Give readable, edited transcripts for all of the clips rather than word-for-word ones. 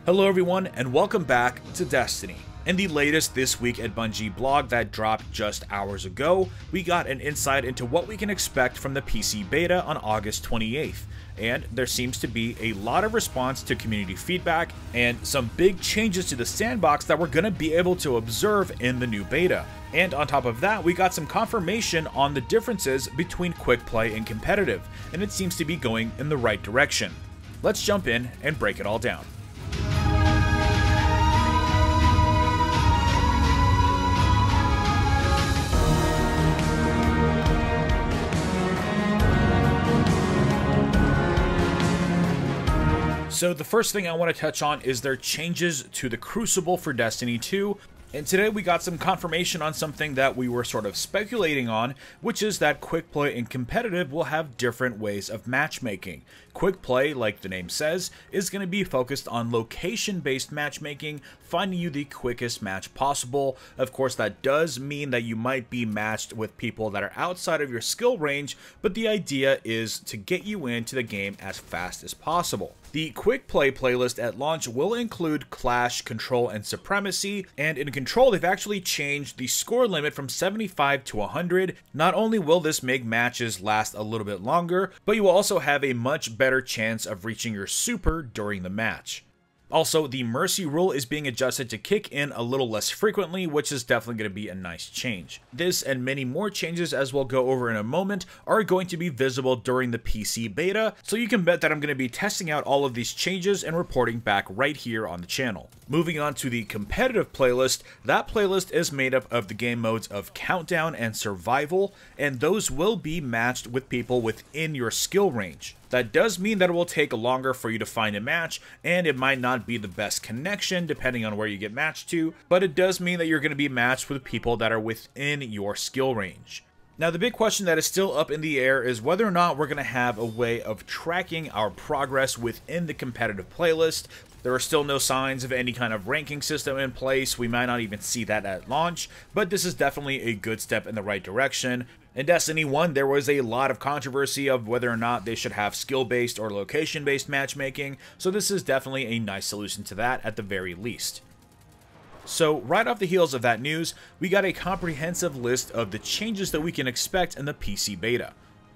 Hello everyone, and welcome back to Destiny. In the latest This Week at Bungie blog that dropped just hours ago, we got an insight into what we can expect from the PC beta on August 28th. And there seems to be a lot of response to community feedback and some big changes to the sandbox that we're going to be able to observe in the new beta. And on top of that, we got some confirmation on the differences between quick play and competitive, and it seems to be going in the right direction. Let's jump in and break it all down. So the first thing I want to touch on is their changes to the Crucible for Destiny 2. And today we got some confirmation on something that we were sort of speculating on, which is that quick play and competitive will have different ways of matchmaking. Quick play, like the name says, is going to be focused on location-based matchmaking, finding you the quickest match possible. Of course, that does mean that you might be matched with people that are outside of your skill range, but the idea is to get you into the game as fast as possible. The quick play playlist at launch will include Clash, Control, and Supremacy, and in Control they've actually changed the score limit from 75 to 100. Not only will this make matches last a little bit longer, but you will also have a much better chance of reaching your super during the match. Also, the Mercy rule is being adjusted to kick in a little less frequently, which is definitely going to be a nice change. This and many more changes, as we'll go over in a moment, are going to be visible during the PC beta, so you can bet that I'm going to be testing out all of these changes and reporting back right here on the channel. Moving on to the competitive playlist, that playlist is made up of the game modes of Countdown and Survival, and those will be matched with people within your skill range. That does mean that it will take longer for you to find a match, and it might not be the best connection depending on where you get matched to, but it does mean that you're going to be matched with people that are within your skill range. Now, the big question that is still up in the air is whether or not we're going to have a way of tracking our progress within the competitive playlist. There are still no signs of any kind of ranking system in place. We might not even see that at launch, but this is definitely a good step in the right direction. In Destiny 1, there was a lot of controversy of whether or not they should have skill-based or location-based matchmaking, so this is definitely a nice solution to that at the very least. So right off the heels of that news, we got a comprehensive list of the changes that we can expect in the PC beta.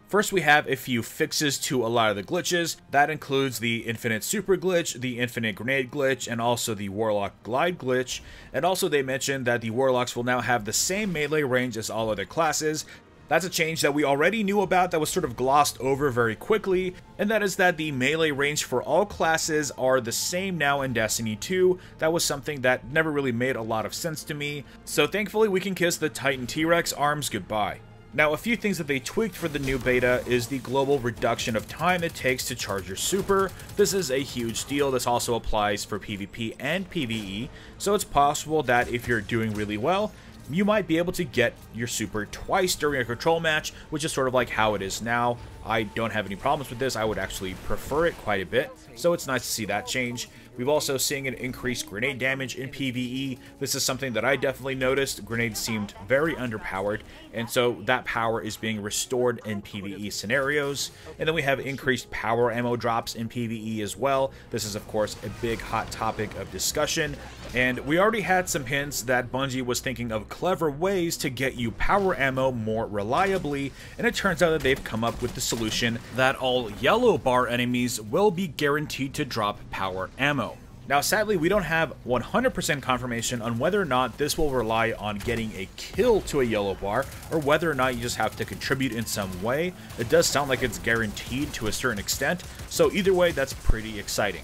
First, we have a few fixes to a lot of the glitches. That includes the infinite super glitch, the infinite grenade glitch, and also the warlock glide glitch. And also they mentioned that the warlocks will now have the same melee range as all other classes. That's a change that we already knew about that was sort of glossed over very quickly, and that is that the melee range for all classes are the same now in Destiny 2. That was something that never really made a lot of sense to me, so thankfully we can kiss the Titan T-Rex arms goodbye. Now, a few things that they tweaked for the new beta is the global reduction of time it takes to charge your super. This is a huge deal. This also applies for PvP and PvE, so it's possible that if you're doing really well, you might be able to get your super twice during a control match, which is sort of like how it is now. I don't have any problems with this. I would actually prefer it quite a bit, so it's nice to see that change. We've also seen an increased grenade damage in PvE. This is something that I definitely noticed. Grenades seemed very underpowered, and so that power is being restored in PvE scenarios. And then we have increased power ammo drops in PvE as well. This is, of course, a big hot topic of discussion. And we already had some hints that Bungie was thinking of clever ways to get you power ammo more reliably, and it turns out that they've come up with the solution that all yellow bar enemies will be guaranteed to drop power ammo. Now, sadly, we don't have 100% confirmation on whether or not this will rely on getting a kill to a yellow bar, or whether or not you just have to contribute in some way. It does sound like it's guaranteed to a certain extent, so either way, that's pretty exciting.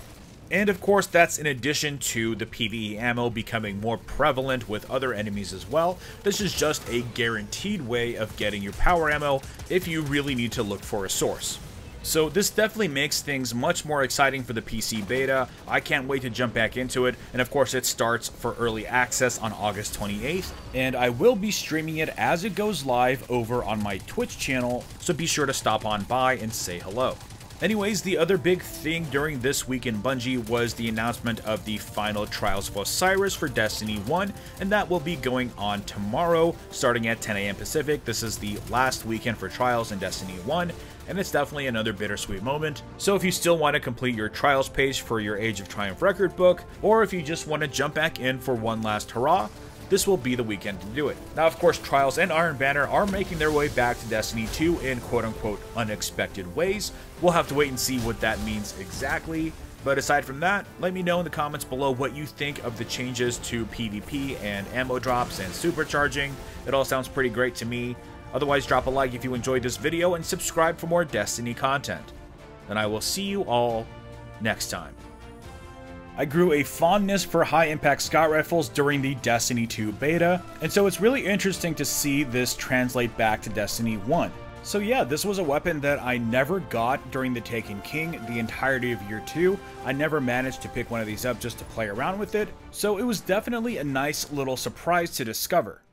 And of course, that's in addition to the PvE ammo becoming more prevalent with other enemies as well. This is just a guaranteed way of getting your power ammo if you really need to look for a source. So this definitely makes things much more exciting for the PC beta. I can't wait to jump back into it, and of course it starts for early access on August 28th, and I will be streaming it as it goes live over on my Twitch channel, so be sure to stop on by and say hello. Anyways, the other big thing during this week in Bungie was the announcement of the final Trials of Osiris for Destiny 1, and that will be going on tomorrow, starting at 10 AM Pacific. This is the last weekend for Trials in Destiny 1, and it's definitely another bittersweet moment. So if you still want to complete your Trials page for your Age of Triumph record book, or if you just want to jump back in for one last hurrah, this will be the weekend to do it. Now, of course, Trials and Iron Banner are making their way back to Destiny 2 in quote-unquote unexpected ways. We'll have to wait and see what that means exactly. But aside from that, let me know in the comments below what you think of the changes to PvP and ammo drops and supercharging. It all sounds pretty great to me. Otherwise, drop a like if you enjoyed this video and subscribe for more Destiny content. And I will see you all next time. I grew a fondness for high-impact scout rifles during the Destiny 2 beta, and so it's really interesting to see this translate back to Destiny 1. So yeah, this was a weapon that I never got during the Taken King the entirety of Year 2. I never managed to pick one of these up just to play around with it, so it was definitely a nice little surprise to discover.